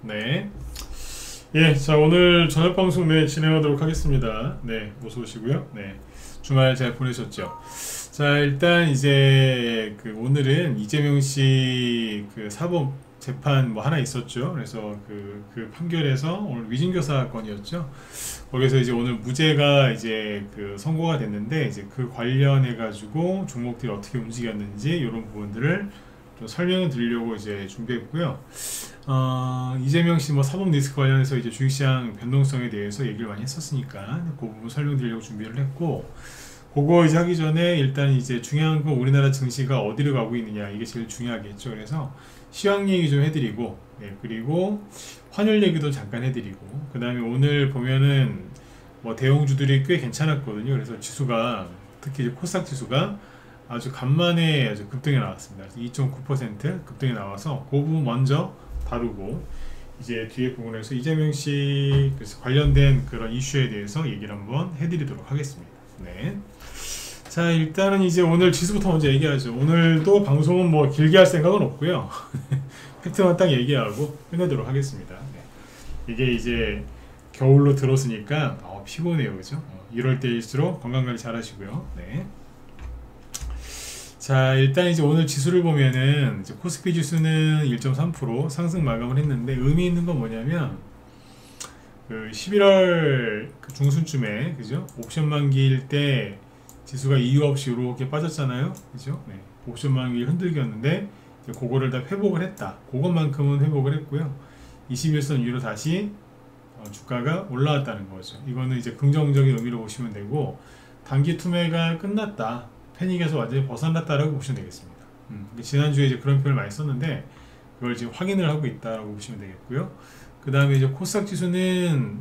네. 예, 자, 오늘 저녁 방송 진행하도록 하겠습니다. 네, 어서 오시고요. 네. 주말 잘 보내셨죠? 자, 일단 이제 오늘은 이재명 씨 사법 재판 뭐 하나 있었죠. 그래서 그 판결에서 오늘 위증교사 사건이었죠. 거기서 이제 오늘 무죄가 이제 선고가 됐는데 이제 그 관련해 가지고 종목들이 어떻게 움직였는지 이런 부분들을 좀 설명을 드리려고 이제 준비했고요. 이재명 씨 뭐 사법 리스크 관련해서 이제 주식시장 변동성에 대해서 얘기를 많이 했었으니까 그 부분 설명드리려고 준비를 했고, 그거 이제 하기 전에 일단 이제 중요한 건 우리나라 증시가 어디로 가고 있느냐, 이게 제일 중요하겠죠. 그래서 시황 얘기 좀 해드리고, 네, 그리고 환율 얘기도 잠깐 해드리고, 그 다음에 오늘 보면은 뭐 대형주들이 꽤 괜찮았거든요. 그래서 지수가, 특히 이제 코스닥 지수가 아주 간만에 아주 급등이 나왔습니다. 2.9% 급등이 나와서 그 부분 먼저 다루고, 이제 뒤에 부분에서 이재명 씨 관련된 그런 이슈에 대해서 얘기를 한번 해드리도록 하겠습니다. 네. 자, 일단은 이제 오늘 지수부터 먼저 얘기하죠. 오늘도 방송은 뭐 길게 할 생각은 없고요. 팩트만 딱 얘기하고 끝내도록 하겠습니다. 네. 이게 이제 겨울로 들어서니까 피곤해요, 그죠? 이럴 때일수록 건강관리 잘 하시고요. 네. 자, 일단 이제 오늘 지수를 보면은 이제 코스피 지수는 1.3% 상승 마감을 했는데, 의미 있는 건 뭐냐면 11월 중순쯤에, 그죠? 옵션 만기일 때 지수가 이유 없이 이렇게 빠졌잖아요, 그죠? 네. 옵션 만기 흔들겼는데 그거를 다 회복을 했다. 그것만큼은 회복을 했고요. 21선 위로 다시 주가가 올라왔다는 거죠. 이거는 이제 긍정적인 의미로 보시면 되고, 단기 투매가 끝났다, 패닉에서 완전히 벗어났다라고 보시면 되겠습니다. 지난주에 이제 그런 표현을 많이 썼는데 그걸 지금 확인을 하고 있다라고 보시면 되겠고요. 그 다음에 이제 코스닥 지수는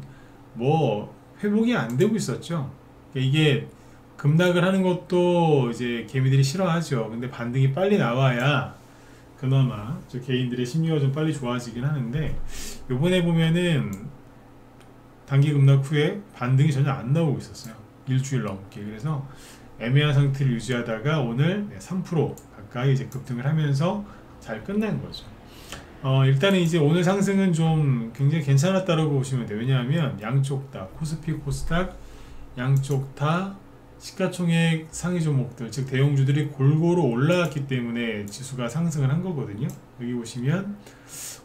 뭐 회복이 안 되고 있었죠. 그러니까 이게 급락을 하는 것도 이제 개미들이 싫어하죠. 근데 반등이 빨리 나와야 그나마 개인들의 심리가 좀 빨리 좋아지긴 하는데, 요번에 보면은 단기 급락 후에 반등이 전혀 안 나오고 있었어요. 일주일 넘게. 그래서 애매한 상태를 유지하다가 오늘 3% 가까이 이제 급등을 하면서 잘 끝난 거죠. 일단은 이제 오늘 상승은 좀 굉장히 괜찮았다고 보시면 돼요. 왜냐하면 양쪽 다 코스피, 코스닥 양쪽 다 시가총액 상위 종목들, 즉 대형주들이 골고루 올라왔기 때문에 지수가 상승을 한 거거든요. 여기 보시면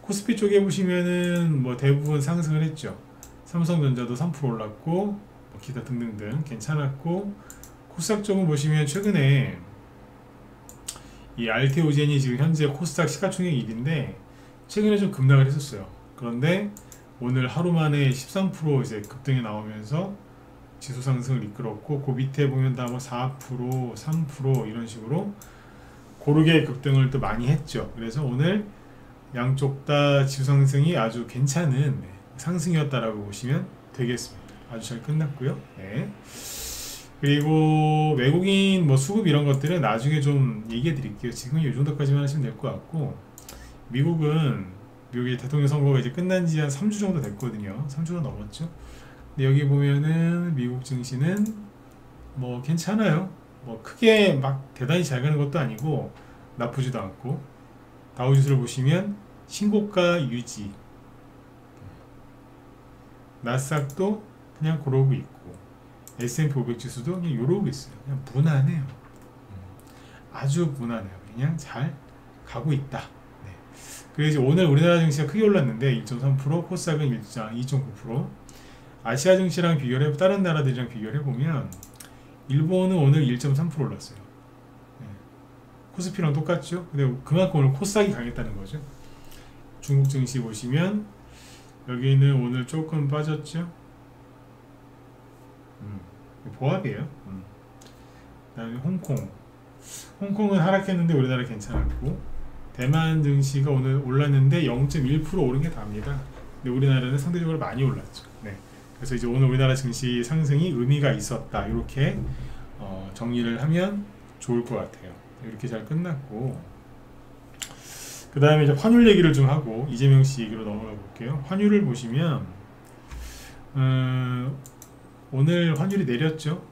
코스피 쪽에 보시면은 뭐 대부분 상승을 했죠. 삼성전자도 3% 올랐고 뭐 기타 등등등 괜찮았고, 코스닥 쪽은 보시면 최근에 이 알테오젠이 지금 현재 코스닥 시가총액 1위인데 최근에 좀 급락을 했었어요. 그런데 오늘 하루 만에 13% 이제 급등이 나오면서 지수 상승을 이끌었고, 그 밑에 보면 다 뭐 4%, 3% 이런 식으로 고르게 급등을 또 많이 했죠. 그래서 오늘 양쪽 다 지수 상승이 아주 괜찮은 상승이었다라고 보시면 되겠습니다. 아주 잘 끝났고요. 네. 그리고 외국인 뭐 수급 이런 것들은 나중에 좀 얘기해 드릴게요. 지금 이 정도까지만 하시면 될 것 같고, 미국의 대통령 선거가 이제 끝난 지 한 3주 정도 됐거든요. 3주가 넘었죠. 근데 여기 보면은 미국 증시는 뭐 괜찮아요. 뭐 크게 막 대단히 잘 가는 것도 아니고 나쁘지도 않고, 다우지수를 보시면 신고가 유지, 나스닥도 그냥 그러고 있고, S&P 500 지수도 그냥 이러고 있어요. 그냥 무난해요. 아주 무난해요. 그냥 잘 가고 있다. 네. 그래서 오늘 우리나라 증시가 크게 올랐는데 1.3%, 코스닥은 2.9%. 아시아 증시랑 비교를 해, 다른 나라들이랑 비교를 해보면 일본은 오늘 1.3% 올랐어요. 네. 코스피랑 똑같죠? 근데 그만큼 오늘 코스닥이 강했다는 거죠. 중국 증시 보시면 여기는 오늘 조금 빠졌죠? 보합이에요. 그 다음에 홍콩은 하락했는데 우리나라 괜찮았고, 대만 증시가 오늘 올랐는데 0.1% 오른 게 답니다. 근데 우리나라는 상대적으로 많이 올랐죠. 네. 그래서 이제 오늘 우리나라 증시 상승이 의미가 있었다, 이렇게 정리를 하면 좋을 것 같아요. 이렇게 잘 끝났고, 그 다음에 이제 환율 얘기를 좀 하고 이재명 씨 얘기로 넘어가 볼게요. 환율을 보시면 오늘 환율이 내렸죠.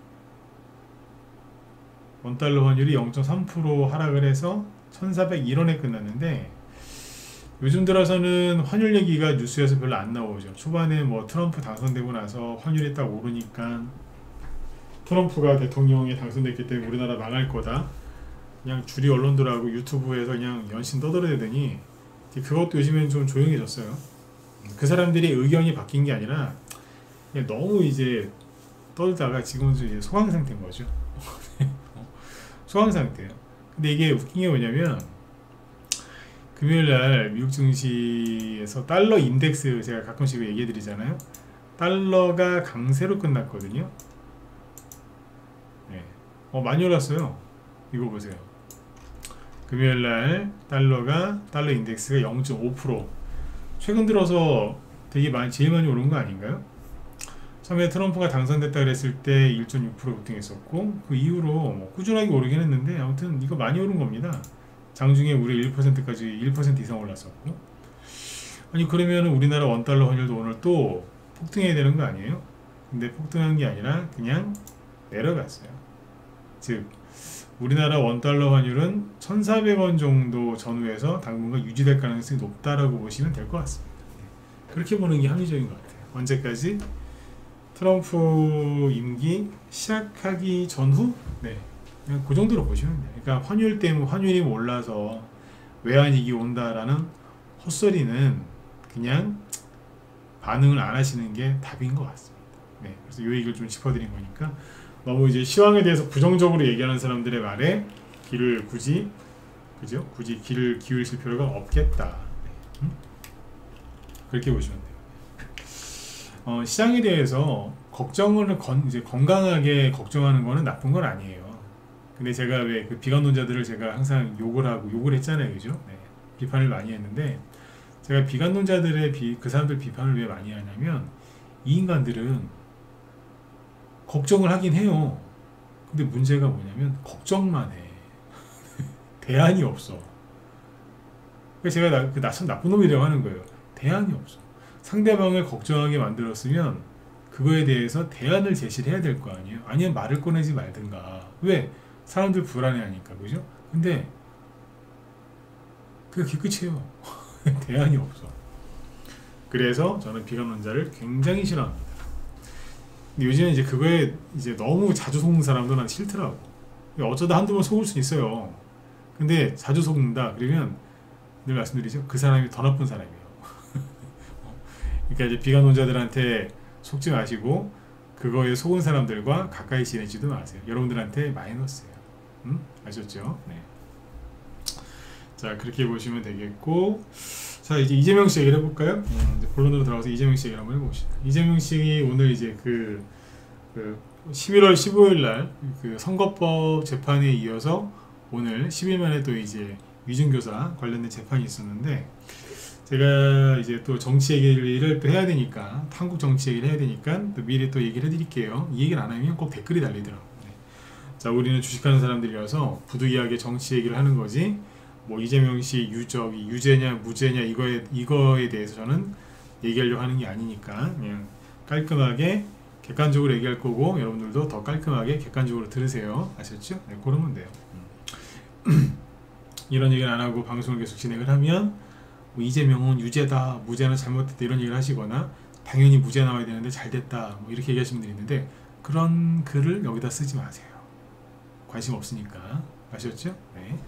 원달러 환율이 0.3% 하락을 해서 1401원에 끝났는데, 요즘 들어서는 환율 얘기가 뉴스에서 별로 안 나오죠. 초반에 뭐 트럼프 당선되고 나서 환율이 딱 오르니까 트럼프가 대통령에 당선됐기 때문에 우리나라 망할 거다. 그냥 주리 언론들하고 유튜브에서 그냥 연신 떠들어대더니 그것도 요즘엔 좀 조용해졌어요. 그 사람들의 의견이 바뀐 게 아니라 그냥 너무 이제 떠들다가 지금은 이제 소강 상태인 거죠. 소강 상태예요. 근데 이게 웃긴 게 뭐냐면 금요일날 미국 증시에서 달러 인덱스 제가 가끔씩 얘기해 드리잖아요. 달러가 강세로 끝났거든요. 네. 많이 올랐어요. 이거 보세요. 금요일날 달러 인덱스가 0.5% 최근 들어서 되게 제일 많이 오른 거 아닌가요? 처음에 트럼프가 당선됐다 그랬을 때 1.6% 급등했었고 그 이후로 뭐 꾸준하게 오르긴 했는데 아무튼 이거 많이 오른 겁니다. 장중에 우리 1%까지 1% 이상 올랐었고 아니 그러면 우리나라 원달러 환율도 오늘 또 폭등해야 되는 거 아니에요? 근데 폭등한 게 아니라 그냥 내려갔어요. 즉 우리나라 원달러 환율은 1,400원 정도 전후에서 당분간 유지될 가능성이 높다라고 보시면 될 것 같습니다. 그렇게 보는 게 합리적인 것 같아요. 언제까지? 트럼프 임기 시작하기 전후? 네. 그냥 그 정도로 보시면 돼요. 그러니까 환율 때문에 환율이 올라서 외환위기 온다라는 헛소리는 그냥 반응을 안 하시는 게 답인 것 같습니다. 네. 그래서 이 얘기를 좀 짚어드린 거니까 너무 이제 시황에 대해서 부정적으로 얘기하는 사람들의 말에 굳이 귀를 기울이실 필요가 없겠다. 네. 그렇게 보시면 돼요. 시장에 대해서 이제 건강하게 걱정하는 거는 나쁜 건 아니에요. 근데 제가 왜 그 비관론자들을 제가 항상 욕을 했잖아요, 그죠? 네. 비판을 많이 했는데 제가 비관론자들의 그 사람들 비판을 왜 많이 하냐면 이 인간들은 걱정을 하긴 해요. 근데 문제가 뭐냐면 걱정만 해. 대안이 없어. 그래서 제가 참 나쁜 놈이라고 하는 거예요. 대안이 없어. 상대방을 걱정하게 만들었으면 그거에 대해서 대안을 제시를 해야 될 거 아니에요. 아니면 말을 꺼내지 말든가. 왜? 사람들 불안해하니까, 그죠? 근데 그게 끝이에요. 대안이 없어. 그래서 저는 비관론자를 굉장히 싫어합니다. 근데 요즘에 이제 그거에 이제 너무 자주 속는 사람도 난 싫더라고. 어쩌다 한두 번 속을 수 있어요. 근데 자주 속는다 그러면 늘 말씀드리죠. 그 사람이 더 나쁜 사람이에요. 그러니까 이제 비관론자들한테 속지 마시고 그거에 속은 사람들과 가까이 지내지도 마세요. 여러분들한테 마이너스예요. 아셨죠? 네. 자, 그렇게 보시면 되겠고, 자, 이제 이재명 씨 얘기를 해볼까요? 이제 본론으로 들어가서 이재명 씨 얘기를 한번 해봅시다. 이재명 씨 오늘 이제 그 11월 15일 날 그 선거법 재판에 이어서 오늘 10일 만에 또 이제 위증교사 관련된 재판이 있었는데, 제가 이제 또 정치 얘기를 또 해야 되니까, 한국 정치 얘기를 해야 되니까 또 미리 또 얘기를 해드릴게요. 이 얘기를 안 하면 꼭 댓글이 달리더라고요. 자, 우리는 주식하는 사람들이라서 부득이하게 정치 얘기를 하는 거지, 뭐 이재명 씨 유죄냐 무죄냐 이거에 대해서 저는 얘기하려고 하는 게 아니니까 그냥 깔끔하게 객관적으로 얘기할 거고, 여러분들도 더 깔끔하게 객관적으로 들으세요. 아셨죠? 네, 그러면 돼요. 이런 얘기를 안 하고 방송을 계속 진행을 하면 뭐 이재명은 유죄다, 무죄는 잘못됐다 이런 얘기를 하시거나 당연히 무죄 나와야 되는데 잘됐다 뭐 이렇게 얘기하시는 분들이 있는데, 그런 글을 여기다 쓰지 마세요. 관심 없으니까. 아셨죠? 네.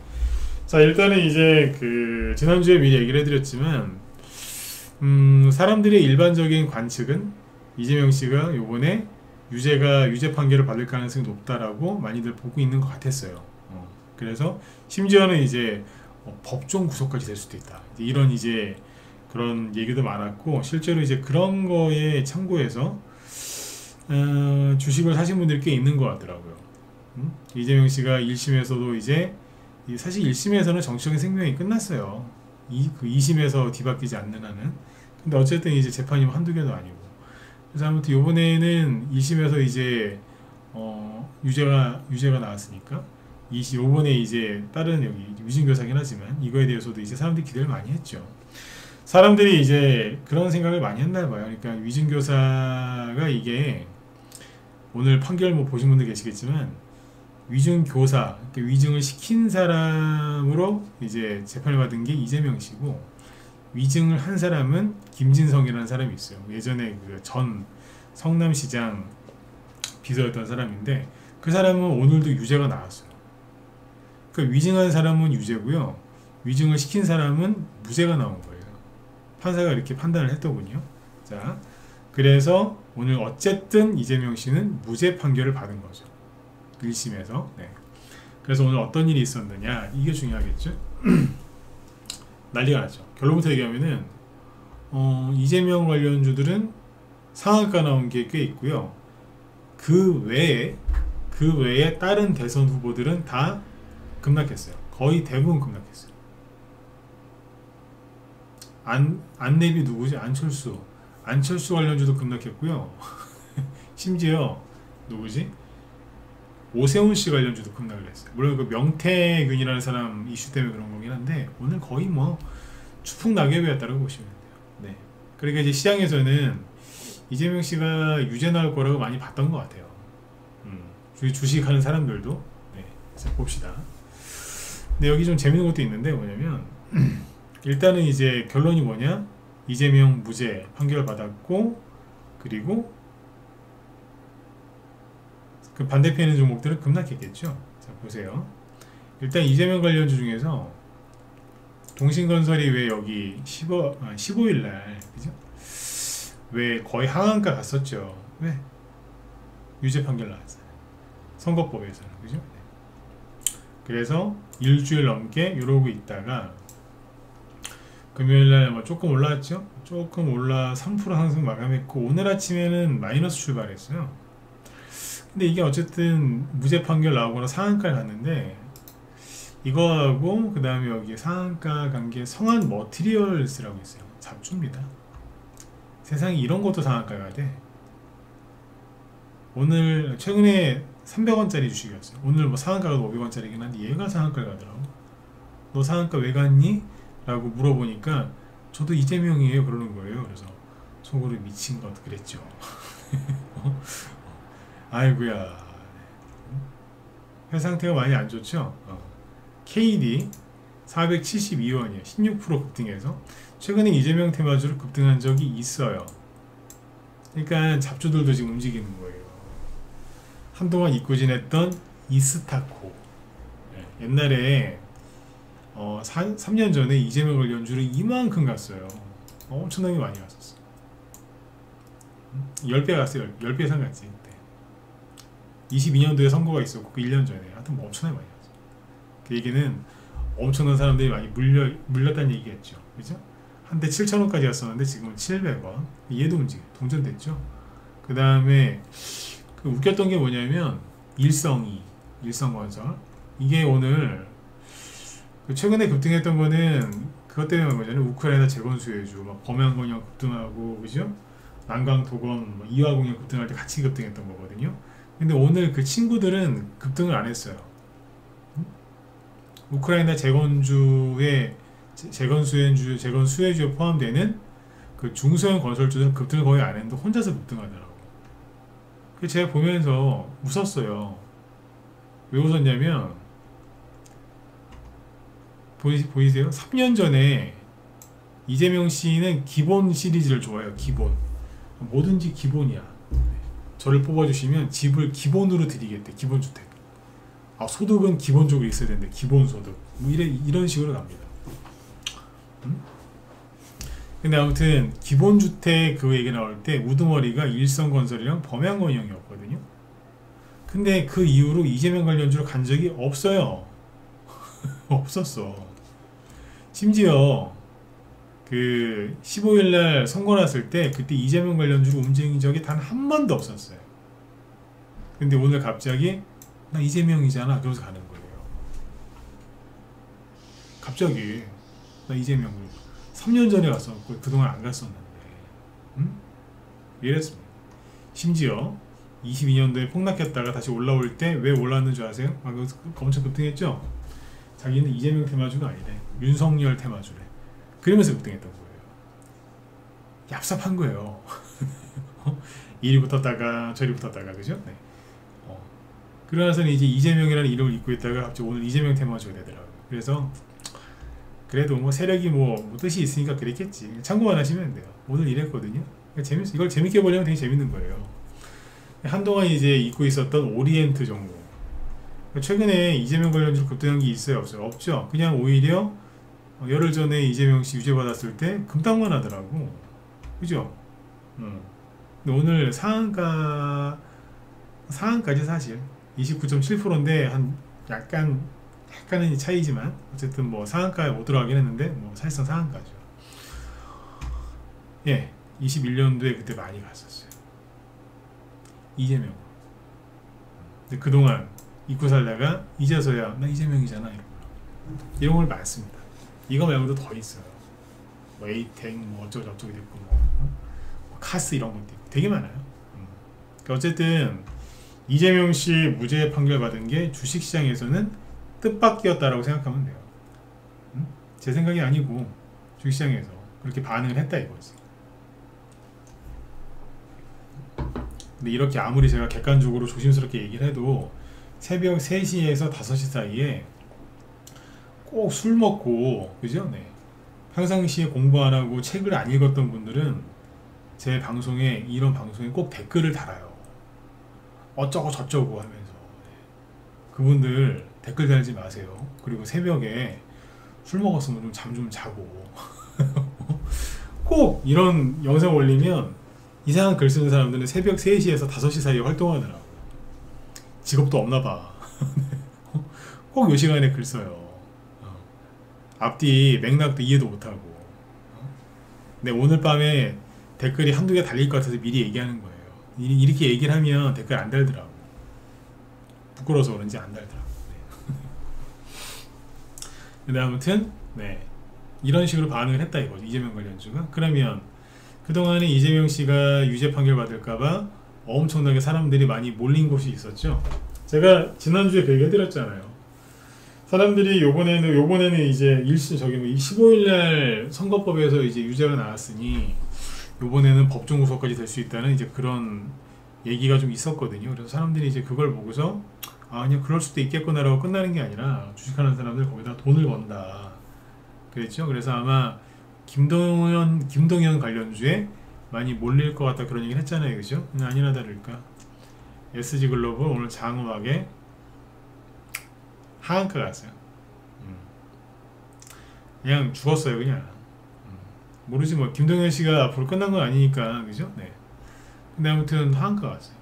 자, 일단은 이제 지난주에 미리 얘기를 해드렸지만 사람들의 일반적인 관측은 이재명 씨가 요번에 유죄 판결을 받을 가능성이 높다라고 많이들 보고 있는 것 같았어요. 그래서 심지어는 이제 법정 구속까지 될 수도 있다. 이런 이제 그런 얘기도 많았고, 실제로 이제 그런 거에 참고해서 주식을 사신 분들이 꽤 있는 것 같더라고요. 이재명 씨가 1심에서도 이제 사실 1심에서는 정치적인 생명이 끝났어요. 2심에서 뒤바뀌지 않는 한은. 근데 어쨌든 이제 재판이 한두 개도 아니고. 그래서 아무튼 요번에는 1심에서 이제 유죄가 나왔으니까 요번에 이제 다른 여기 위증교사긴 하지만 이거에 대해서도 이제 사람들이 기대를 많이 했죠. 사람들이 이제 그런 생각을 많이 했나 봐요. 그러니까 위증교사가 이게 오늘 판결 뭐 보신 분들 계시겠지만 위증교사, 위증을 시킨 사람으로 이제 재판을 받은 게 이재명 씨고, 위증을 한 사람은 김진성이라는 사람이 있어요. 예전에 그 전 성남시장 비서였던 사람인데 그 사람은 오늘도 유죄가 나왔어요. 그 위증한 사람은 유죄고요. 위증을 시킨 사람은 무죄가 나온 거예요. 판사가 이렇게 판단을 했더군요. 자, 그래서 오늘 어쨌든 이재명 씨는 무죄 판결을 받은 거죠. 1심에서. 네. 그래서 오늘 어떤 일이 있었느냐 이게 중요하겠죠. 난리가 났죠. 결론부터 얘기하면은 이재명 관련주들은 상한가 나온 게 꽤 있고요. 그 외에 다른 대선 후보들은 다 급락했어요. 거의 대부분 급락했어요. 안내비 누구지? 안철수 관련주도 급락했고요. 심지어 누구지? 오세훈 씨 관련주도 급락을 했어요. 물론 그 명태균이라는 사람 이슈 때문에 그런 거긴 한데 오늘 거의 뭐 추풍낙엽이었다고 보시면 돼요. 네. 그러니까 이제 시장에서는 이재명 씨가 유죄 나올 거라고 많이 봤던 것 같아요. 주식하는 사람들도. 네. 그래서 봅시다. 근데 여기 좀 재밌는 것도 있는데 뭐냐면 일단은 이제 결론이 뭐냐? 이재명 무죄 판결 받았고 그리고 그 반대편에 있는 종목들은 급락했겠죠. 자 보세요. 일단 이재명 관련주 중에서 동신건설이 왜 여기 15일날 그죠? 왜 거의 하한가 갔었죠. 왜? 유죄 판결 나왔어요. 선거법에서는 그죠? 그래서 일주일 넘게 이러고 있다가 금요일날 뭐 조금 올라왔죠. 조금 올라 3% 상승 마감했고 오늘 아침에는 마이너스 출발했어요. 근데 이게 어쨌든 무죄 판결 나오거나 상한가를 갔는데 이거하고 그 다음에 여기 상한가 간 게 성한 머티리얼스라고 있어요. 잡주입니다. 세상에 이런 것도 상한가 가야 돼. 오늘 최근에 300원짜리 주식이었어요. 오늘 뭐 상한가가 500원짜리긴 한데 얘가 상한가를 가더라고. 너 상한가 왜 갔니? 라고 물어보니까 저도 이재명이에요 그러는 거예요. 그래서 속으로 미친 것 그랬죠. 아이고야. 회사 상태가 많이 안 좋죠. KD 472원이에요. 16% 급등해서 최근에 이재명 테마주로 급등한 적이 있어요. 그러니까 잡주들도 지금 움직이는 거예요. 한동안 잊고 지냈던 이스타코. 옛날에 3년 전에 이재명 관련주를 이만큼 갔어요. 엄청나게 많이 갔었어. 10배 갔어요. 10배 이상 갔지. 22년도에 선거가 있었고 그 1년 전에 하여튼 뭐 엄청나게 많이 갔어요. 그 얘기는 엄청난 사람들이 많이 물렸다는 얘기겠죠. 그죠? 한때 7,000원까지 갔었는데 지금은 700원. 얘도 동전됐죠. 그 다음에 그 웃겼던 게 뭐냐면 일성건설 이게 오늘 최근에 급등했던 거는 그것 때문에 뭐잖아요. 우크라이나 재건수혜주 막 범양건영 급등하고 그죠? 난강도건 뭐 이화공영 급등할 때 같이 급등했던 거거든요. 근데 오늘 그 친구들은 급등을 안 했어요. 우크라이나 재건주에 재건수혜주에 포함되는 그 중소형 건설주들은 급등을 거의 안 했는데 혼자서 급등하더라고. 그 제가 보면서 웃었어요. 왜 웃었냐면 보이세요? 3년 전에 이재명 씨는 기본 시리즈를 좋아해요. 기본. 뭐든지 기본이야. 저를 뽑아주시면 집을 기본으로 드리겠대. 기본주택. 소득은 기본적으로 있어야 되는데 기본소득. 뭐 이런 식으로 갑니다. 근데 아무튼 기본주택 그 얘기 나올 때 우두머리가 일성건설이랑 범양건영이었거든요. 근데 그 이후로 이재명 관련주로 간 적이 없어요. 없었어. 심지어 그 15일날 선거 났을 때 그때 이재명 관련주로 움직인 적이 단 한 번도 없었어요. 근데 오늘 갑자기 나 이재명이잖아 그러면서 가는 거예요. 갑자기 나 이재명 3년 전에 갔었고 그동안 안 갔었는데 이랬습니다. 심지어 22년도에 폭락했다가 다시 올라올 때 왜 올라왔는 줄 아세요? 엄청 급등했죠? 자기는 이재명 테마주가 아니래. 윤석열 테마주래. 그러면서 급등했던 거예요. 얍삽한 거예요. 이리 붙었다가 저리 붙었다가 그죠? 네. 그러나서는 이제 이재명이라는 이름을 잊고 있다가 갑자기 오늘 이재명 테마주가 되더라고요. 그래서 그래도 뭐 세력이 뭐 뜻이 있으니까 그랬겠지. 참고만 하시면 돼요. 오늘 이랬거든요. 이걸 재밌게 보려면 되게 재밌는 거예요. 한동안 이제 잊고 있었던 오리엔트 정보. 최근에 이재명 관련주로 급등한 게 있어요, 없어요? 없죠. 그냥 오히려 열흘 전에 이재명 씨 유죄 받았을 때 급등만 하더라고. 그죠? 근데 오늘 상한까지 사실 29.7%인데 한 약간은 차이지만 어쨌든 뭐 상한가에 못 들어가긴 했는데 뭐 사실상 상한가죠. 예, 21년도에 그때 많이 갔었어요. 이재명. 근데 그동안 잊고 살다가 이제서야 나 이재명이잖아 이런 걸 많습니다. 이거 말고도 더 있어요. 뭐 에이텍 뭐 어쩌고저쩌고 됐고 뭐 카스 이런 것도 있고 되게 많아요. 그러니까 어쨌든 이재명 씨 무죄 판결 받은 게 주식시장에서는 뜻밖이었다라고 생각하면 돼요. 제 생각이 아니고 주식시장에서 그렇게 반응을 했다 이거지. 근데 이렇게 아무리 제가 객관적으로 조심스럽게 얘기를 해도 새벽 3시에서 5시 사이에 꼭 술 먹고, 그죠? 네. 평상시에 공부 안 하고 책을 안 읽었던 분들은 제 방송에, 이런 방송에 꼭 댓글을 달아요. 어쩌고 저쩌고 하면서. 그분들 댓글 달지 마세요. 그리고 새벽에 술 먹었으면 좀 잠 좀 자고. 꼭 이런 영상 올리면 이상한 글 쓰는 사람들은 새벽 3시에서 5시 사이에 활동하더라고요. 직업도 없나 봐. 꼭 요 시간에 글 써요. 앞뒤 맥락도 이해도 못하고. 근데 오늘 밤에 댓글이 한두 개 달릴 것 같아서 미리 얘기하는 거예요. 이렇게 얘기를 하면 댓글 안 달더라고. 부끄러워서 그런지 안 달더라고. 네. 근데 아무튼 네, 이런 식으로 반응을 했다 이거죠. 이재명 관련주가. 그러면 그동안에 이재명 씨가 유죄 판결 받을까봐 엄청나게 사람들이 많이 몰린 곳이 있었죠. 제가 지난주에 그 얘기 해드렸잖아요. 사람들이 요번에는 이제 15일날 선거법에서 이제 유죄가 나왔으니 요번에는 법정 구속까지 될 수 있다는 이제 그런 얘기가 좀 있었거든요. 그래서 사람들이 이제 그걸 보고서 그냥 그럴 수도 있겠구나라고 끝나는 게 아니라 주식하는 사람들 거기다 돈을 번다 그랬죠. 그래서 아마 김동연 관련주에 많이 몰릴 것 같다 그런 얘기를 했잖아요. 그죠? 아니나 다를까 SG글로벌 오늘 장음하게 하한가 갔어요. 그냥 죽었어요. 그냥 모르지 뭐. 김동연 씨가 앞으로 끝난 건 아니니까. 그죠? 네. 근데 아무튼 하한가 갔어요.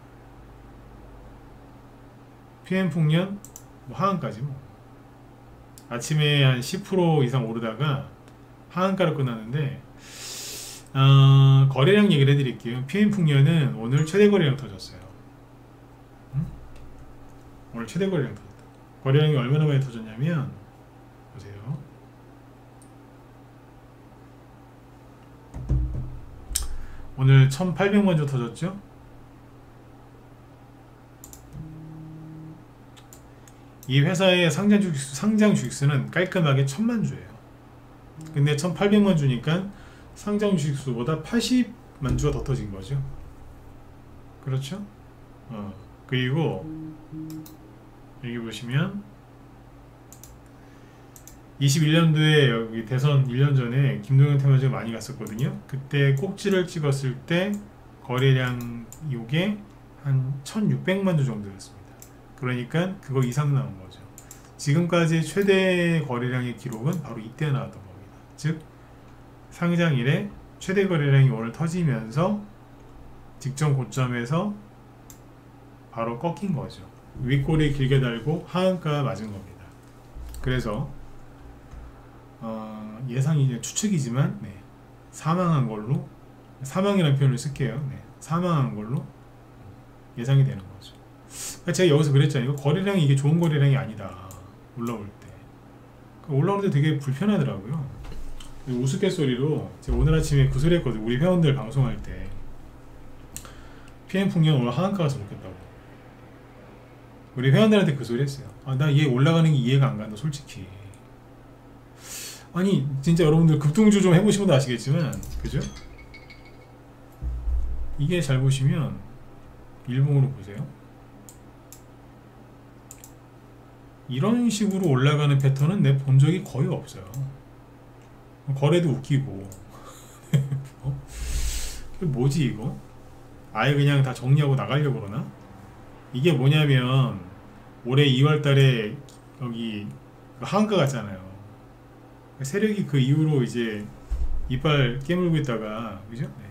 PM풍년 뭐 하한까지 뭐 아침에 한 10% 이상 오르다가 하한가로 끝났는데 거래량 얘기를 해드릴게요. PM풍년은 오늘 최대 거래량 터졌어요. 오늘 최대 거래량 터졌다. 거래량이 얼마나 많이 터졌냐면 보세요. 오늘 1800만 주 터졌죠. 이 회사의 상장 주식수는 깔끔하게 1000만 주예요. 근데 1800만 주니까 상장 주식수보다 80만 주가 더 터진 거죠. 그렇죠? 그리고 여기 보시면 21년도에 여기 대선 1년 전에 김동연 테마주가 많이 갔었거든요. 그때 꼭지를 찍었을 때 거래량 요게 한 1600만 주 정도였습니다. 그러니까 그거 이상 나온 거죠. 지금까지 최대 거래량의 기록은 바로 이때 나왔던 겁니다. 즉 상장일에 최대 거래량이 오늘 터지면서 직전 고점에서 바로 꺾인 거죠. 윗꼬리 길게 달고 하한가 맞은 겁니다. 그래서 예상이 이제 추측이지만 사망한 걸로, 사망이라는 표현을 쓸게요. 사망한 걸로 예상이 되는 거죠. 그러니까 제가 여기서 그랬잖아요. 거래량이 이게 좋은 거래량이 아니다. 올라올 때. 올라오는데 되게 불편하더라고요. 우스갯소리로 제가 오늘 아침에 그 소리 했거든요. 우리 회원들 방송할 때 PM풍년 오늘 하한가 가서 먹겠다고. 우리 회원들한테 그 소리 했어요. 나 얘 올라가는 게 이해가 안 간다 솔직히. 아니 진짜 여러분들 급등주 좀 해보신 분도 아시겠지만 그죠? 이게 잘 보시면 일봉으로 보세요. 이런 식으로 올라가는 패턴은 내 본 적이 거의 없어요. 거래도 웃기고. 어? 이게 뭐지 이거? 아예 그냥 다 정리하고 나가려고 그러나? 이게 뭐냐면 올해 2월 달에 여기 한가 갔잖아요. 세력이 그 이후로 이제 이빨 깨물고 있다가, 그죠? 네.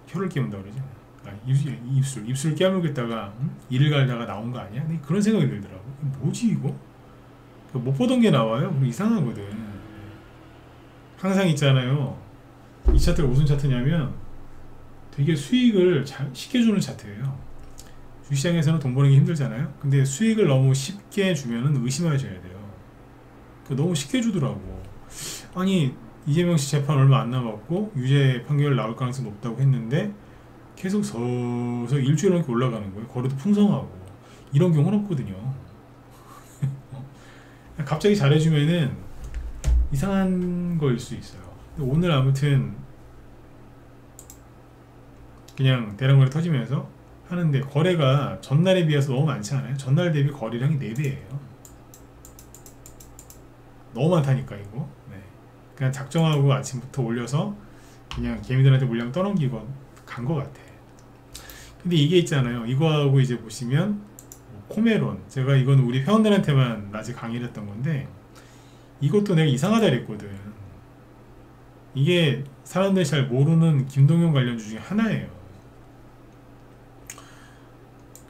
혀를 깨문다 그러죠. 아, 입술 깨물고 있다가 이를 갈다가 나온 거 아니야? 네, 그런 생각이 들더라고. 뭐지 이거? 못 보던 게 나와요. 이상하거든. 항상 있잖아요. 이 차트가 무슨 차트냐면 되게 수익을 쉽게 주는 차트예요. 주시장에서는 돈 버는 게 힘들잖아요. 근데 수익을 너무 쉽게 주면은 의심하셔야 돼요. 너무 쉽게 주더라고. 아니, 이재명 씨 재판 얼마 안 남았고 유죄 판결 나올 가능성이 높다고 했는데 계속 서서 일주일 넘게 올라가는 거예요. 거래도 풍성하고. 이런 경우는 없거든요. 갑자기 잘해주면은 이상한 거일 수 있어요. 오늘 아무튼 그냥 대량거래 터지면서 하는데 거래가 전날에 비해서 너무 많지 않아요? 전날 대비 거래량이 4배예요. 너무 많다니까 이거. 네. 그냥 작정하고 아침부터 올려서 그냥 개미들한테 물량 떠넘기고 간 것 같아. 근데 이게 있잖아요. 이거하고 이제 보시면 코메론, 제가 이건 우리 회원들한테만 낮에 강의를 했던 건데 이것도 내가 이상하다 그랬거든. 이게 사람들이 잘 모르는 김동연 관련주 중에 하나예요.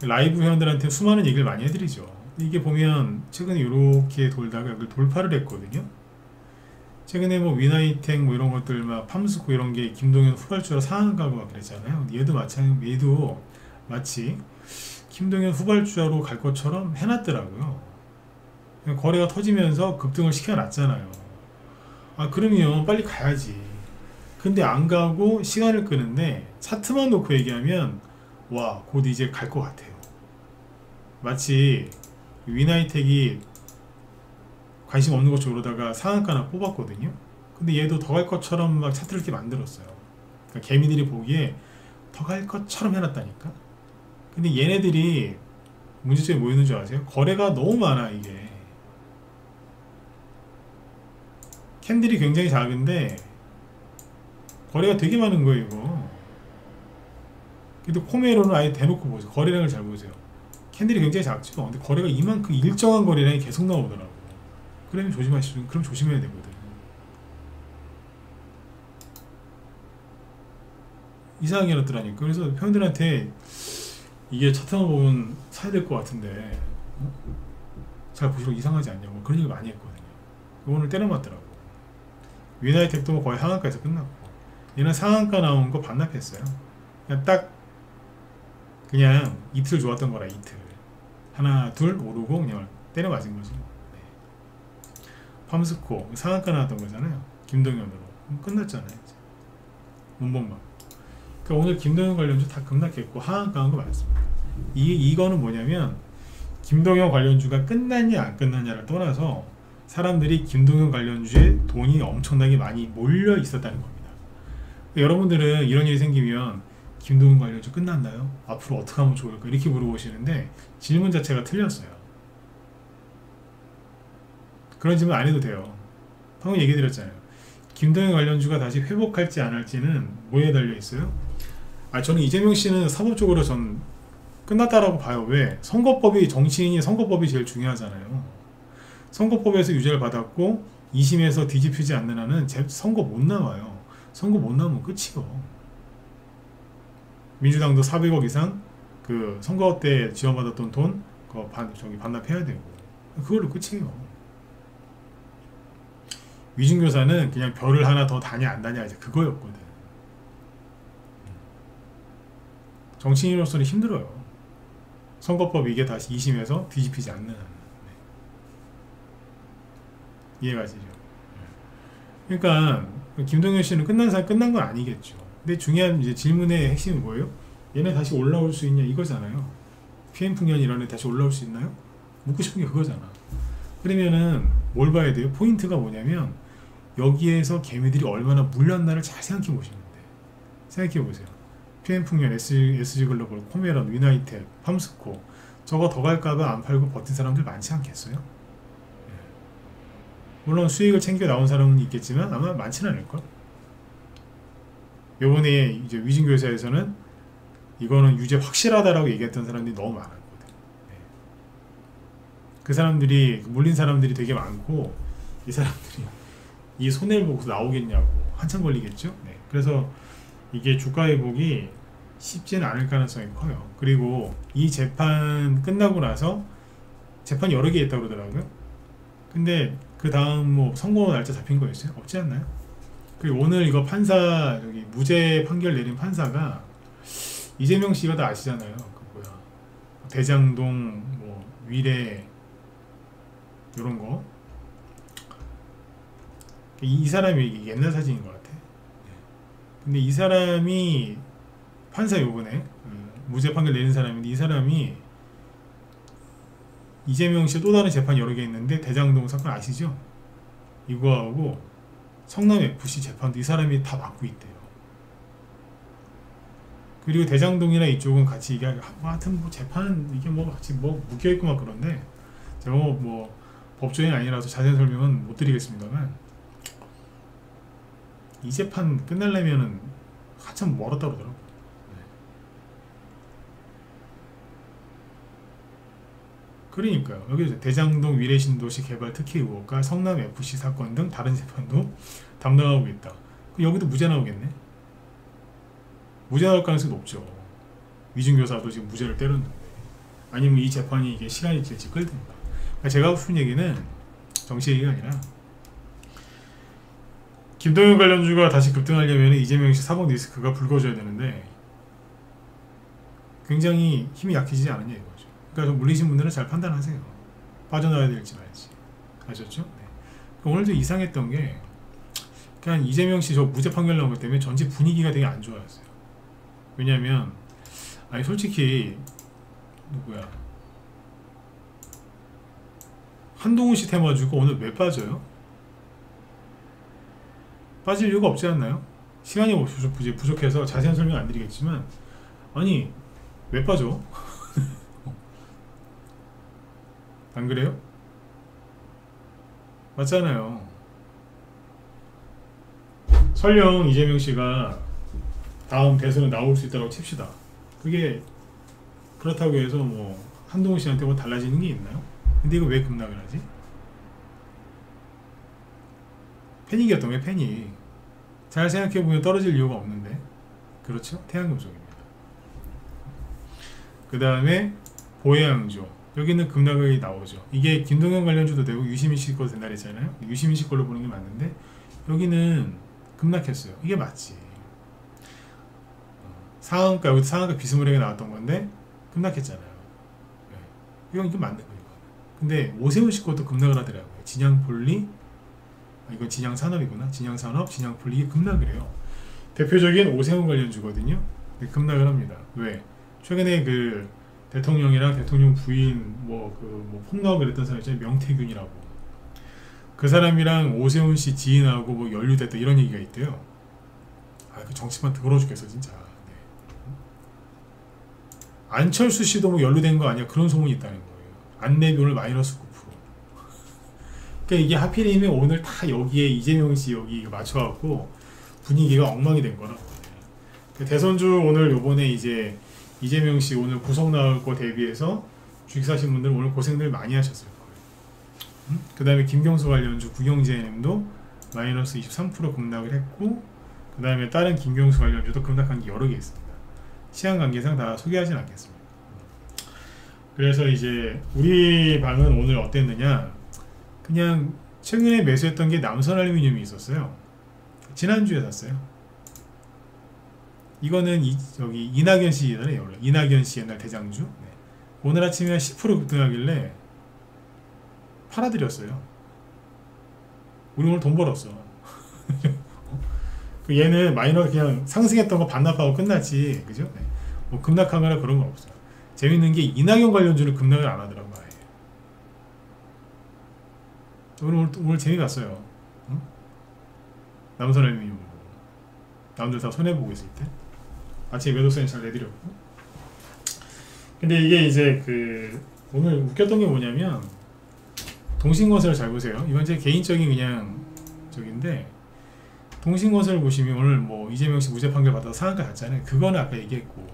라이브 회원들한테 수많은 얘기를 많이 해드리죠. 이게 보면 최근에 이렇게 돌다가 여기 돌파를 했거든요. 최근에 뭐 위나이텍 뭐 이런 것들 막 팜스코 이런 게 김동연 후발주로 상한가고 막 그랬잖아요. 얘도 마치 김동연 후발주로 갈 것처럼 해놨더라고요. 거래가 터지면서 급등을 시켜놨잖아요. 아, 그러면 빨리 가야지. 근데 안 가고 시간을 끄는데 차트만 놓고 얘기하면 와, 곧 이제 갈 것 같아요. 마치 위나이텍이 관심 없는 것처럼 그러다가 상한가 하나 뽑았거든요. 근데 얘도 더 갈 것처럼 막 차트를 이렇게 만들었어요. 그러니까 개미들이 보기에 더 갈 것처럼 해놨다니까. 근데 얘네들이 문제점이 뭐 있는 줄 아세요? 거래가 너무 많아. 이게 캔들이 굉장히 작은데 거래가 되게 많은 거예요 이거. 근데 코메로는 아예 대놓고 보세요. 거래량을 잘 보세요. 캔들이 굉장히 작죠. 근데 거래가 이만큼 일정한 거래량이 계속 나오더라고. 그러면 그럼 조심해야 되거든. 이상하게 해놨더라니까. 그래서 회원들한테 이게 차트만 보면 사야 될 것 같은데 잘 보시고 이상하지 않냐고 그런 얘기 많이 했거든요. 오늘 때려맞더라고. 위나이텍도 거의 하한가에서 끝났고 얘는 상한가 나온 거 반납했어요. 그냥 이틀 좋았던 거라. 이틀 하나 둘 오르고 그냥 때려 맞은 거지. 네. 팜스코 상한가 나왔던 거잖아요. 김동연으로 끝났잖아요. 이제. 문봉만. 그러니까 오늘 김동연 관련주 다 급락했고 하한가한 거 맞습니다. 이거는 뭐냐면 김동연 관련주가 끝났냐 안 끝났냐를 떠나서 사람들이 김동연 관련주에 돈이 엄청나게 많이 몰려 있었다는 겁니다. 그러니까 여러분들은 이런 일이 생기면 김동연 관련주 끝났나요? 앞으로 어떻게 하면 좋을까? 이렇게 물어보시는데 질문 자체가 틀렸어요. 그런 질문 안 해도 돼요. 방금 얘기 드렸잖아요. 김동연 관련주가 다시 회복할지 안 할지는 뭐에 달려 있어요? 저는 이재명 씨는 사법적으로 전 끝났다라고 봐요. 왜? 정치인이 선거법이 제일 중요하잖아요. 선거법에서 유죄를 받았고 2심에서 뒤집히지 않는 한은 선거 못 나와요. 선거 못 나오면 끝이요. 민주당도 400억 이상 그 선거 때 지원받았던 돈 그거 반납해야 되고 그걸로 끝이에요. 위중교사는 그냥 별을 하나 더 다냐 안 다냐 이제 그거였거든. 정치인으로서는 힘들어요. 선거법 이게 다시 2심에서 뒤집히지 않는 한. 이해가 되죠? 그러니까 김동연 씨는 끝난 건 아니겠죠. 근데 중요한 이제 질문의 핵심은 뭐예요? 얘네 다시 올라올 수 있냐 이거잖아요. PM풍년 이런 애 다시 올라올 수 있나요? 묻고 싶은 게 그거잖아. 그러면은 뭘 봐야 돼요? 포인트가 뭐냐면 여기에서 개미들이 얼마나 물렸나를 잘 생각해 보시면 돼. 생각해 보세요. PM풍년, SG글로벌, 코메론, 위나이텍, 팜스코 저거 더 갈까봐 안 팔고 버틴 사람들 많지 않겠어요? 물론 수익을 챙겨 나온 사람은 있겠지만 아마 많지는 않을걸. 요번에 이제 위진교사에서는 이거는 유죄 확실하다라고 얘기했던 사람들이 너무 많았거든. 그 사람들이 물린 사람들이 되게 많고 이 사람들이 이 손해를 보고서 나오겠냐고 한참 걸리겠죠. 그래서 이게 주가 회복이 쉽지는 않을 가능성이 커요. 그리고 이 재판 끝나고 나서 재판이 여러 개 있다고 그러더라고요. 근데 그 다음 뭐 선고 날짜 잡힌 거 있어요? 없지 않나요? 그리고 오늘 이거 판사 여기 무죄 판결 내린 판사가 이재명 씨가 다 아시잖아요. 그 뭐야 대장동 뭐 위례 이런 거. 이 사람이 옛날 사진인 것 같아. 근데 이 사람이 판사 요번에 무죄 판결 내린 사람인데 이 사람이 이재명 씨 또 다른 재판 여러 개 있는데 대장동 사건 아시죠? 이거하고 성남 FC 재판도 이 사람이 다 맡고 있대요. 그리고 대장동이나 이쪽은 같이 이게 하여튼 뭐 재판 이게 뭐 같이 뭐 묶여 있고 막 그런데 제가 뭐 법조인이 아니라서 자세한 설명은 못 드리겠습니다만 이 재판 끝나려면은 한참 멀었다 그러더라고. 그러니까요. 여기 대장동 위례신도시 개발 특혜 의혹과 성남 FC 사건 등 다른 재판도 담당하고 있다. 여기도 무죄 나오겠네. 무죄 나올 가능성이 높죠. 위중교사도 지금 무죄를 때렸는데 아니면 이 재판이 이게 시간이 길지 끌든가. 그러니까 제가 하고 싶은 얘기는 정치 얘기가 아니라 김동연 관련주가 다시 급등하려면 이재명 씨 사법 리스크가 불거져야 되는데 굉장히 힘이 약해지지 않느냐 이거죠. 그러니까 물리신 분들은 잘 판단하세요. 빠져나와야 될지 말지. 아셨죠? 네. 오늘도 이상했던 게 그냥 이재명 씨 저 무죄 판결 나온 것 때문에 전체 분위기가 되게 안 좋아졌어요. 왜냐면 아니 솔직히 누구야 한동훈 씨 테마 주고 오늘 왜 빠져요? 빠질 이유가 없지 않나요? 시간이 부족해서 자세한 설명 안 드리겠지만 아니 왜 빠져? 안 그래요? 맞잖아요. 설령 이재명 씨가 다음 대선에 나올 수 있다고 칩시다. 그게 그렇다고 해서 뭐 한동훈 씨한테 뭐 달라지는 게 있나요? 근데 이거 왜 급락을 하지? 패닉이었던 게 패닉. 잘 생각해보면 떨어질 이유가 없는데 그렇죠? 태양금속입니다. 그 다음에 보혜양조 여기는 급락이 나오죠. 이게 김동연 관련주도 되고 유시민 씨 거도 된다 그랬잖아요. 유시민 씨 걸로 보는 게 맞는데 여기는 급락했어요. 이게 맞지. 상한가 여기 상한가 비스무리하게 나왔던 건데 급락했잖아요. 이건 이게 맞는 거예요. 근데 오세훈 씨 것도 급락을 하더라고요. 진양폴리 이건 진양산업이구나. 진양산업, 진양폴리 이게 급락을 해요. 대표적인 오세훈 관련주거든요. 급락을 합니다. 왜? 최근에 그 대통령이랑 대통령 부인 폭로하고 그랬던 사람 있잖아요. 명태균이라고. 그 사람이랑 오세훈 씨 지인하고 뭐 연루됐다 이런 얘기가 있대요. 아, 그 정치만 더러워 죽겠어 진짜. 네. 안철수 씨도 뭐 연루된 거 아니야? 그런 소문이 있다는 거예요. 안내비 오늘 마이너스 9%. 그러니까 이게 하필이면 오늘 다 여기에 이재명 씨 여기 맞춰갖고 분위기가 엉망이 된 거라고. 대선주 오늘 요번에 이제 이재명 씨 오늘 구속 나올 거 대비해서 주식 사신 분들 오늘 고생들 많이 하셨을 거예요. 그 다음에 김경수 관련주 구경제님도 마이너스 23% 급락을 했고 그 다음에 다른 김경수 관련주도 급락한 게 여러 개 있습니다. 시간 관계상 다 소개하진 않겠습니다. 그래서 이제 우리 방은 오늘 어땠느냐, 그냥 최근에 매수했던 게 남선알루미늄이 있었어요. 지난주에 샀어요. 이거는 여기 이낙연 씨잖아요. 원래 이낙연 씨 옛날 대장주. 네. 오늘 아침에 10% 급등하길래 팔아드렸어요. 우리 오늘 돈 벌었어. 얘는 마이너 그냥 상승했던 거 반납하고 끝났지, 그죠? 네. 뭐 급락하거나 그런 건 없어요. 재밌는 게 이낙연 관련주는 급락을 안 하더라고. 오늘 재미봤어요. 응? 남선알루미늄 남들 다 손해보고 있을 때 아침에 매도세는 잘 내드렸고 근데 이게 이제 오늘 웃겼던 게 뭐냐면 동신건설을 잘 보세요. 이건 제 개인적인 그냥 적인데 동신건설을 보시면 오늘 뭐 이재명 씨 무죄 판결 받아서 상한가 갔잖아요. 그거는 아까 얘기했고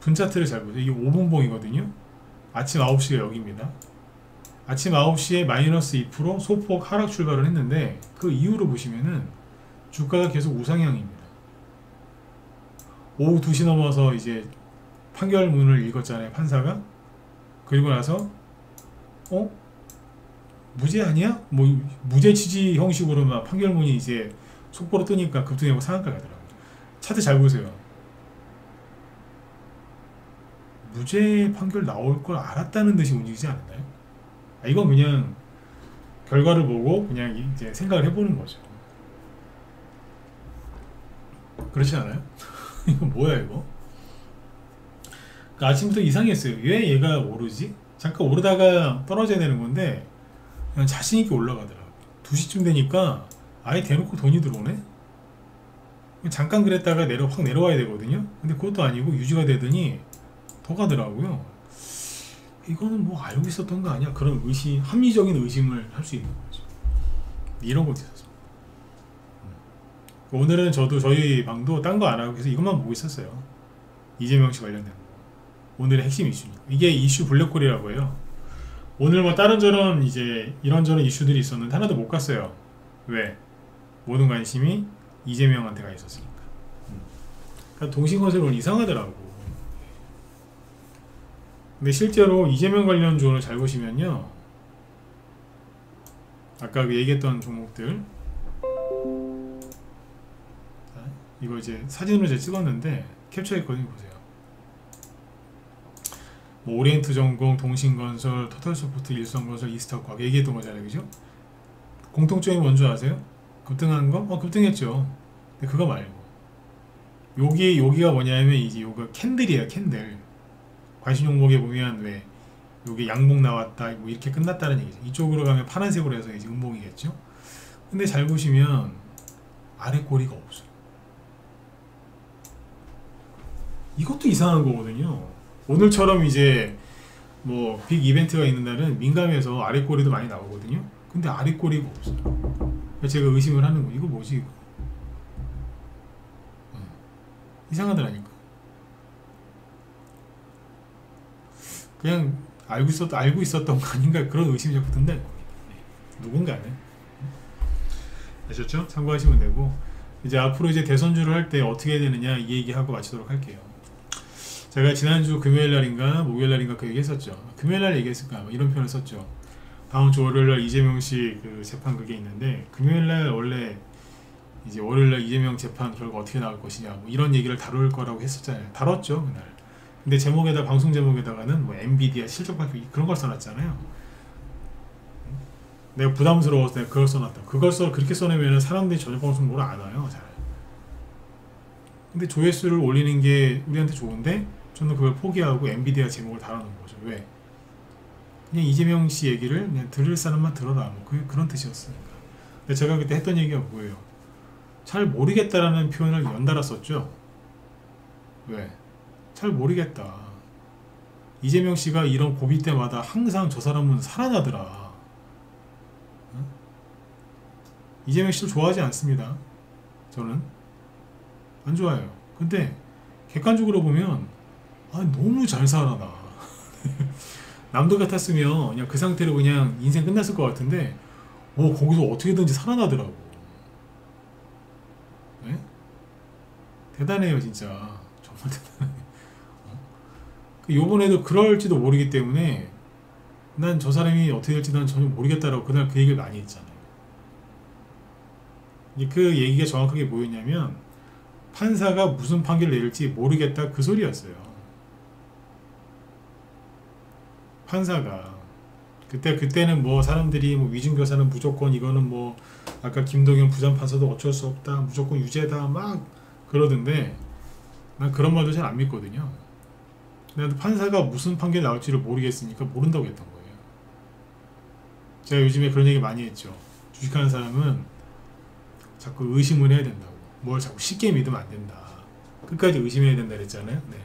분차트를 잘 보세요. 이게 5분봉이거든요. 아침 9시가 여기입니다. 아침 9시에 마이너스 2% 소폭 하락 출발을 했는데 그 이후로 보시면은 주가가 계속 우상향입니다. 오후 2시 넘어서 이제 판결문을 읽었잖아요. 판사가. 그리고 나서 무죄 아니야? 뭐 무죄 취지 형식으로 막 판결문이 이제 속보로 뜨니까 급등하고 상한가 가더라고요. 차트 잘 보세요. 무죄 판결 나올 걸 알았다는 듯이 움직이지 않나요? 이건 그냥 결과를 보고 그냥 이제 생각을 해보는 거죠. 그렇지 않아요? 이거 뭐야 이거? 아침부터 이상했어요. 왜 얘가 오르지? 잠깐 오르다가 떨어져야 되는 건데 그냥 자신있게 올라가더라고요. 2시쯤 되니까 아예 대놓고 돈이 들어오네? 잠깐 그랬다가 확 내려와야 되거든요. 근데 그것도 아니고 유지가 되더니 더 가더라고요. 이거는 뭐 알고 있었던 거 아니야? 그런 의심, 합리적인 의심을 할 수 있는 거죠. 이런 것도 있었어요. 오늘은 저도 저희 방도 딴 거 안 하고 그래서 이것만 보고 있었어요. 이재명 씨 관련된 거. 오늘의 핵심 이슈니까. 이게 이슈 블랙홀이라고 해요. 오늘 뭐 다른 저런 이제 이런저런 이슈들이 있었는데 하나도 못 갔어요. 왜? 모든 관심이 이재명한테 가 있었으니까. 그러니까 동신건설이 오늘 이상하더라고. 근데 실제로 이재명 관련 존을 잘 보시면요. 아까 얘기했던 종목들. 자, 이거 이제 사진으로 제가 찍었는데 캡처했거든요. 보세요. 뭐 오리엔트전공, 동신건설, 토탈소프트, 일성건설, 이스타과학 얘기했던 거잖아요. 그죠? 공통점이 뭔지 아세요? 급등한 거? 급등했죠. 근데 그거 말고 여기가 뭐냐면 이제 요거 캔들이에요. 캔들. 관심 종목에 보면 왜 여기 양봉 나왔다 뭐 이렇게 끝났다는 얘기죠. 이쪽으로 가면 파란색으로 해서 이제 음봉이겠죠. 근데 잘 보시면 아래 꼬리가 없어요. 이것도 이상한 거거든요. 오늘처럼 이제 뭐 빅 이벤트가 있는 날은 민감해서 아래 꼬리도 많이 나오거든요. 근데 아래 꼬리가 없어요. 제가 의심을 하는 거 이거 뭐지 이거? 이상하더라니까. 그냥 알고 있었던 거 아닌가 그런 의심이 자꾸 든다는 겁니다. 누군가는. 아셨죠? 참고하시면 되고 이제 앞으로 이제 대선주를 할 때 어떻게 해야 되느냐 이 얘기하고 마치도록 할게요. 제가 지난주 금요일날인가 목요일날인가 그 얘기 했었죠. 금요일날 얘기했을까 이런 표현을 썼죠. 다음주 월요일날 이재명 씨 그 재판 그게 있는데 금요일날 원래 이제 월요일날 이재명 재판 결과 어떻게 나올 것이냐 뭐 이런 얘기를 다룰 거라고 했었잖아요. 다뤘죠 그날. 근데 제목에다 방송 제목에다가는 뭐 엔비디아 실적 발표 그런 걸 써놨잖아요. 내가 부담스러워서 내가 그걸 써놨다. 그렇게 써내면 사람들이 저녁 방송 보러 안 와요. 잘. 근데 조회수를 올리는 게 우리한테 좋은데 저는 그걸 포기하고 엔비디아 제목을 달아놓은 거죠. 왜? 그냥 이재명 씨 얘기를 그냥 들을 사람만 들어라. 뭐 그런 뜻이었으니까. 근데 제가 그때 했던 얘기가 뭐예요? 잘 모르겠다라는 표현을 연달아 썼죠. 왜? 잘 모르겠다. 이재명 씨가 이런 고비 때마다 항상 저 사람은 살아나더라. 응? 이재명 씨도 좋아하지 않습니다. 저는 안 좋아해요. 근데 객관적으로 보면 너무 잘 살아나. 남들 같았으면 그냥 그 상태로 그냥 인생 끝났을 것 같은데 거기서 어떻게든지 살아나더라고. 네? 대단해요 진짜. 정말 대단해. 요번에도 그럴지도 모르기 때문에 난 저 사람이 어떻게 될지 난 전혀 모르겠다라고 그날 그 얘기를 많이 했잖아요. 그 얘기가 정확하게 뭐였냐면 판사가 무슨 판결을 내릴지 모르겠다 그 소리였어요. 판사가 그때는 뭐 사람들이 뭐 위증교사는 무조건 이거는 뭐 아까 김동연 부장판사도 어쩔 수 없다 무조건 유죄다 막 그러던데 난 그런 말도 잘 안 믿거든요. 근데 판사가 무슨 판결이 나올지를 모르겠으니까 모른다고 했던 거예요. 제가 요즘에 그런 얘기 많이 했죠. 주식하는 사람은 자꾸 의심을 해야 된다고. 뭘 자꾸 쉽게 믿으면 안 된다. 끝까지 의심해야 된다 그랬잖아요. 네.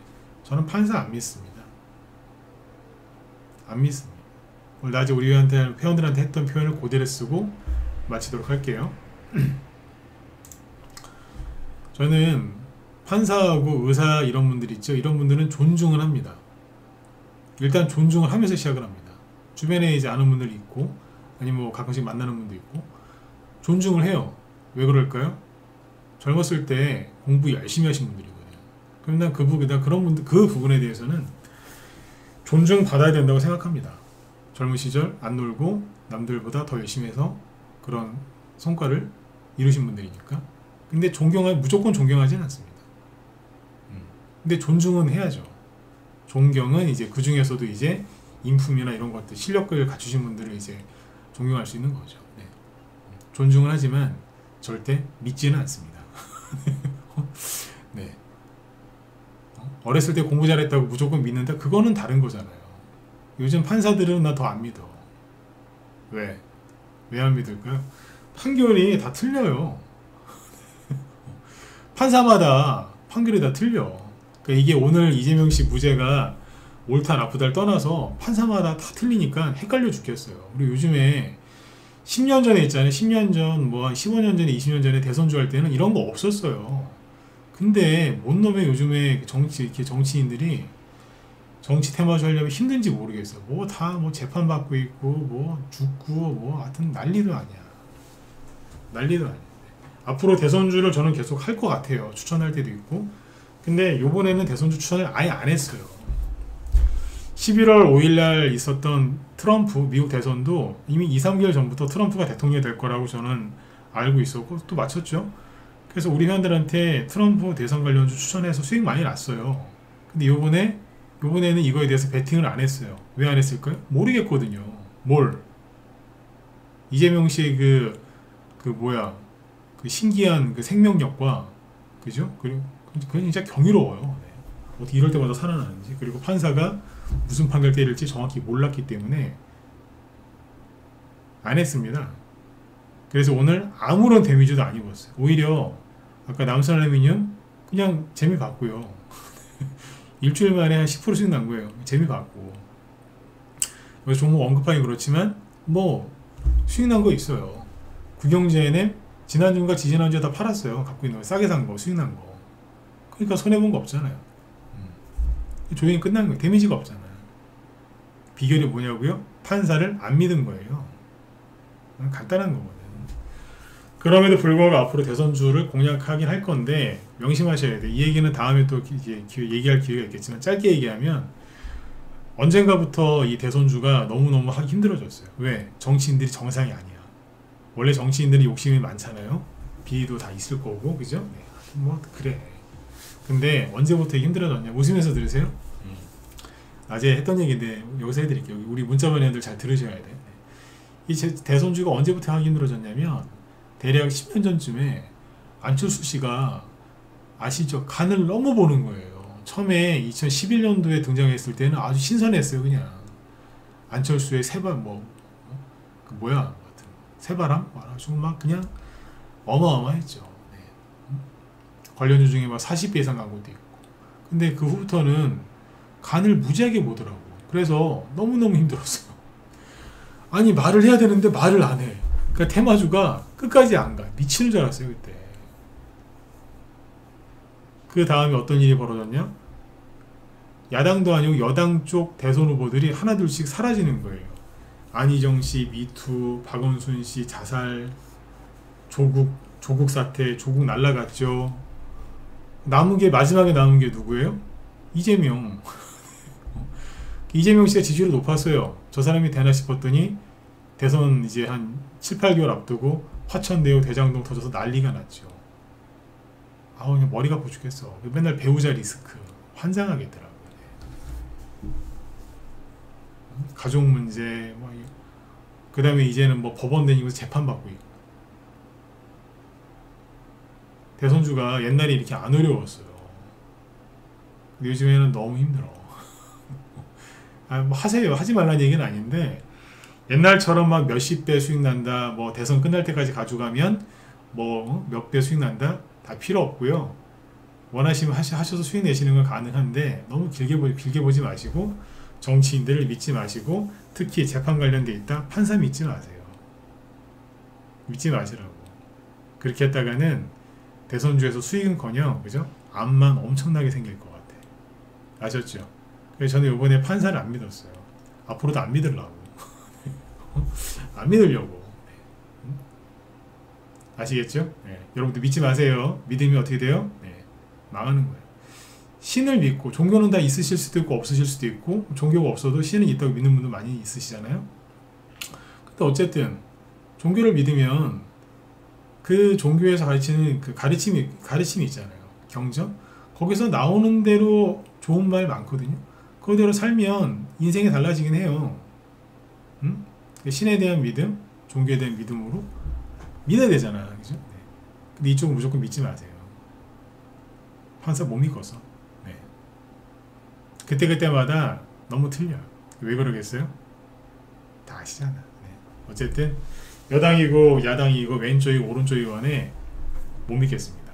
저는 판사 안 믿습니다. 안 믿습니다. 오늘 낮에 우리 회원들한테 했던 표현을 그대로 쓰고 마치도록 할게요. 저는 판사하고 의사 이런 분들 있죠. 이런 분들은 존중을 합니다. 일단 존중을 하면서 시작을 합니다. 주변에 이제 아는 분들이 있고 아니면 뭐 가끔씩 만나는 분도 있고 존중을 해요. 왜 그럴까요? 젊었을 때 공부 열심히 하신 분들이거든요. 그럼 난 그런 분들 그 부분에 대해서는 존중받아야 된다고 생각합니다. 젊은 시절 안 놀고 남들보다 더 열심히 해서 그런 성과를 이루신 분들이니까. 근데 무조건 존경하지는 않습니다. 근데 존중은 해야죠. 존경은 이제 그 중에서도 이제 인품이나 이런 것들, 실력을 갖추신 분들을 이제 존경할 수 있는 거죠. 네. 존중은 하지만 절대 믿지는 않습니다. 네. 어렸을 때 공부 잘했다고 무조건 믿는다? 그거는 다른 거잖아요. 요즘 판사들은 나 더 안 믿어. 왜? 왜 안 믿을까요? 판결이 다 틀려요. 판사마다 판결이 다 틀려. 그러니까 이게 오늘 이재명 씨 무죄가 옳다 나쁘다를 떠나서 판사마다 다 틀리니까 헷갈려 죽겠어요. 우리 요즘에 10년 전에 있잖아요. 10년 전, 뭐 한 15년 전에, 20년 전에 대선주 할 때는 이런 거 없었어요. 근데 뭔 놈의 요즘에 정치인들이 정치 테마주 하려면 힘든지 모르겠어요. 뭐 다 뭐 재판 받고 있고 뭐 죽고 뭐 하여튼 난리도 아니야. 난리도 아니야. 앞으로 대선주를 저는 계속 할 것 같아요. 추천할 때도 있고. 근데 요번에는 대선주 추천을 아예 안 했어요. 11월 5일날 있었던 트럼프 미국 대선도 이미 2, 3개월 전부터 트럼프가 대통령이 될 거라고 저는 알고 있었고 또 맞췄죠. 그래서 우리 회원들한테 트럼프 대선 관련주 추천해서 수익 많이 났어요. 근데 요번에는 이거에 대해서 베팅을 안 했어요. 왜 안 했을까요? 모르겠거든요. 이재명 씨의 그 신기한 그 생명력과, 그죠? 그리고 그건 진짜 경이로워요. 네. 어떻게 이럴 때마다 살아나는지. 그리고 판사가 무슨 판결 때릴지 정확히 몰랐기 때문에 안 했습니다. 그래서 오늘 아무런 데미지도 안 입었어요. 오히려 아까 남선알루미늄 그냥 재미 봤고요. 일주일 만에 한 10% 수익 난 거예요. 재미 봤고. 여기 종목 언급하기 그렇지만 뭐 수익 난 거 있어요. 국영제는 지난주인가 지지난주에 다 팔았어요. 갖고 있는 거 싸게 산 거, 수익 난 거. 그러니까 손해본 거 없잖아요. 조용히 끝난 거예요. 데미지가 없잖아요. 비결이 뭐냐고요? 판사를 안 믿은 거예요. 간단한 거거든요. 그럼에도 불구하고 앞으로 대선주를 공략하긴 할 건데 명심하셔야 돼요. 이 얘기는 다음에 또 얘기할 기회가 있겠지만 짧게 얘기하면 언젠가부터 이 대선주가 너무너무 하기 힘들어졌어요. 왜? 정치인들이 정상이 아니야. 원래 정치인들이 욕심이 많잖아요. 비리도 다 있을 거고, 그죠? 네. 뭐 그래. 근데 언제부터 힘들어졌냐? 웃으면서 들으세요? 낮에 했던 얘기인데 여기서 해드릴게요. 우리 문자번 애들 잘 들으셔야 돼. 이 대선주가 언제부터 하기 힘들어졌냐면 대략 10년 전쯤에 안철수 씨가 아시죠? 간을 너무 보는 거예요. 처음에 2011년도에 등장했을 때는 아주 신선했어요. 그냥 안철수의 새바람? 아주 막 그냥 어마어마했죠. 네. 관련주 중에 막 40배 이상 간 것도 있고. 근데 그 후부터는 간을 무지하게 보더라고. 그래서 너무너무 힘들었어요. 아니 말을 해야 되는데 말을 안 해. 그러니까 테마주가 끝까지 안 가. 미치는 줄 알았어요 그때. 그 다음에 어떤 일이 벌어졌냐? 야당도 아니고 여당 쪽 대선 후보들이 하나둘씩 사라지는 거예요. 안희정 씨, 미투, 박원순 씨 자살, 조국 사태, 조국 날라갔죠. 마지막에 남은 게 누구예요? 이재명. 이재명 씨가 지지율이 높았어요. 저 사람이 되나 싶었더니 대선 이제 한 7, 8개월 앞두고 화천대유 대장동 터져서 난리가 났죠. 아우 그냥 머리가 아파 죽겠어. 맨날 배우자 리스크 환장하겠더라고요. 가족 문제 그 다음에 이제는 뭐 법원 다니면서 재판받고 있고. 대선주가 옛날에 이렇게 안 어려웠어요. 근데 요즘에는 너무 힘들어. 뭐 하세요. 하지 말라는 얘기는 아닌데 옛날처럼 막 몇십 배 수익 난다, 뭐 대선 끝날 때까지 가져가면 뭐 몇 배 수익 난다, 다 필요 없고요. 원하시면 하셔서 수익 내시는 건 가능한데 너무 길게 보지 마시고 정치인들을 믿지 마시고 특히 재판 관련돼 있다 판사 믿지 마세요. 믿지 마시라고. 그렇게 했다가는 대선주에서 수익은커녕 그죠? 암만 엄청나게 생길 것 같아. 아셨죠? 그래서 저는 이번에 판사를 안 믿었어요. 앞으로도 안 믿으려고. 안 믿으려고. 아시겠죠? 네. 여러분들 믿지 마세요. 믿으면 어떻게 돼요? 네. 망하는 거예요. 신을 믿고, 종교는 다 있으실 수도 있고 없으실 수도 있고, 종교가 없어도 신은 있다고 믿는 분들 많이 있으시잖아요. 근데 어쨌든 종교를 믿으면 그 종교에서 가르치는 그 가르침이 있잖아요. 경전? 거기서 나오는 대로 좋은 말 많거든요. 그대로 살면 인생이 달라지긴 해요. 응? 신에 대한 믿음, 종교에 대한 믿음으로 믿어야 되잖아. 그죠? 네. 근데 이쪽은 무조건 믿지 마세요. 판사 못 믿어서. 네. 그때마다 너무 틀려요. 왜 그러겠어요? 다 아시잖아. 네. 어쨌든 여당이고 야당이고 왼쪽이고 오른쪽이고 간에 못 믿겠습니다.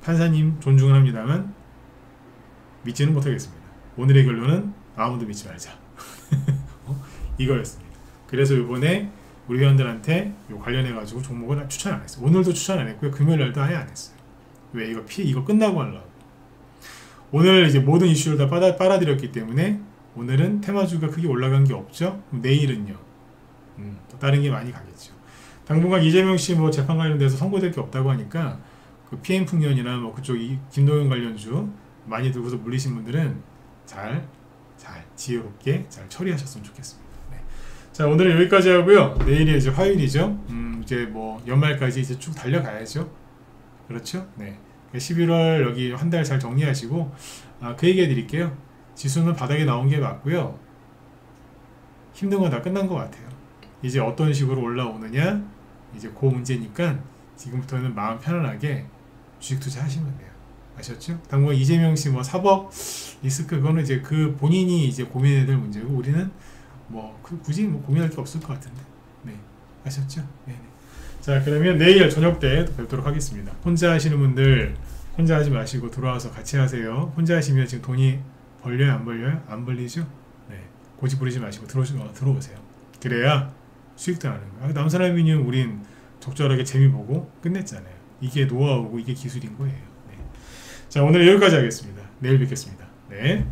판사님 존중은 합니다만 믿지는 못하겠습니다. 오늘의 결론은 아무도 믿지 말자. 이거였습니다. 그래서 이번에 우리 회원들한테 관련해가지고 종목을 추천 안 했어요. 오늘도 추천 안 했고요. 금요일날도 아예 안 했어요. 왜? 이거 끝나고 하려고. 오늘 이제 모든 이슈를 다 빨아들였기 때문에 오늘은 테마주가 크게 올라간 게 없죠. 그럼 내일은요. 또 다른 게 많이 가겠죠. 당분간 이재명 씨 뭐 재판 관련돼서 선고될 게 없다고 하니까 그 PM 풍년이나 뭐 그쪽 김동연 관련주 많이 들고서 물리신 분들은 잘 지혜롭게 잘 처리하셨으면 좋겠습니다. 네. 자, 오늘은 여기까지 하고요. 내일이 이제 화요일이죠. 이제 뭐 연말까지 이제 쭉 달려가야죠. 그렇죠? 네. 11월 여기 한 달 잘 정리하시고 그 얘기 해드릴게요. 지수는 바닥에 나온 게 맞고요. 힘든 건 다 끝난 것 같아요. 이제 어떤 식으로 올라오느냐 이제 그 문제니까 지금부터는 마음 편안하게 주식 투자하시면 돼요. 아셨죠? 당분간 이재명 씨 뭐 사법 리스크 그거는 이제 그 본인이 이제 고민해야 될 문제고 우리는 뭐 굳이 뭐 고민할 게 없을 것 같은데. 네. 아셨죠? 네. 자, 그러면 내일 저녁 때 또 뵙도록 하겠습니다. 혼자 하시는 분들 혼자 하지 마시고 들어와서 같이 하세요. 혼자 하시면 지금 돈이 벌려요? 안 벌려요? 안 벌리죠? 네. 고집 부리지 마시고 들어오세요. 그래야 수익도 나는 거예요. 남사람이면 우린 적절하게 재미 보고 끝냈잖아요. 이게 노하우고 이게 기술인 거예요. 네. 자, 오늘 여기까지 하겠습니다. 내일 뵙겠습니다. 네.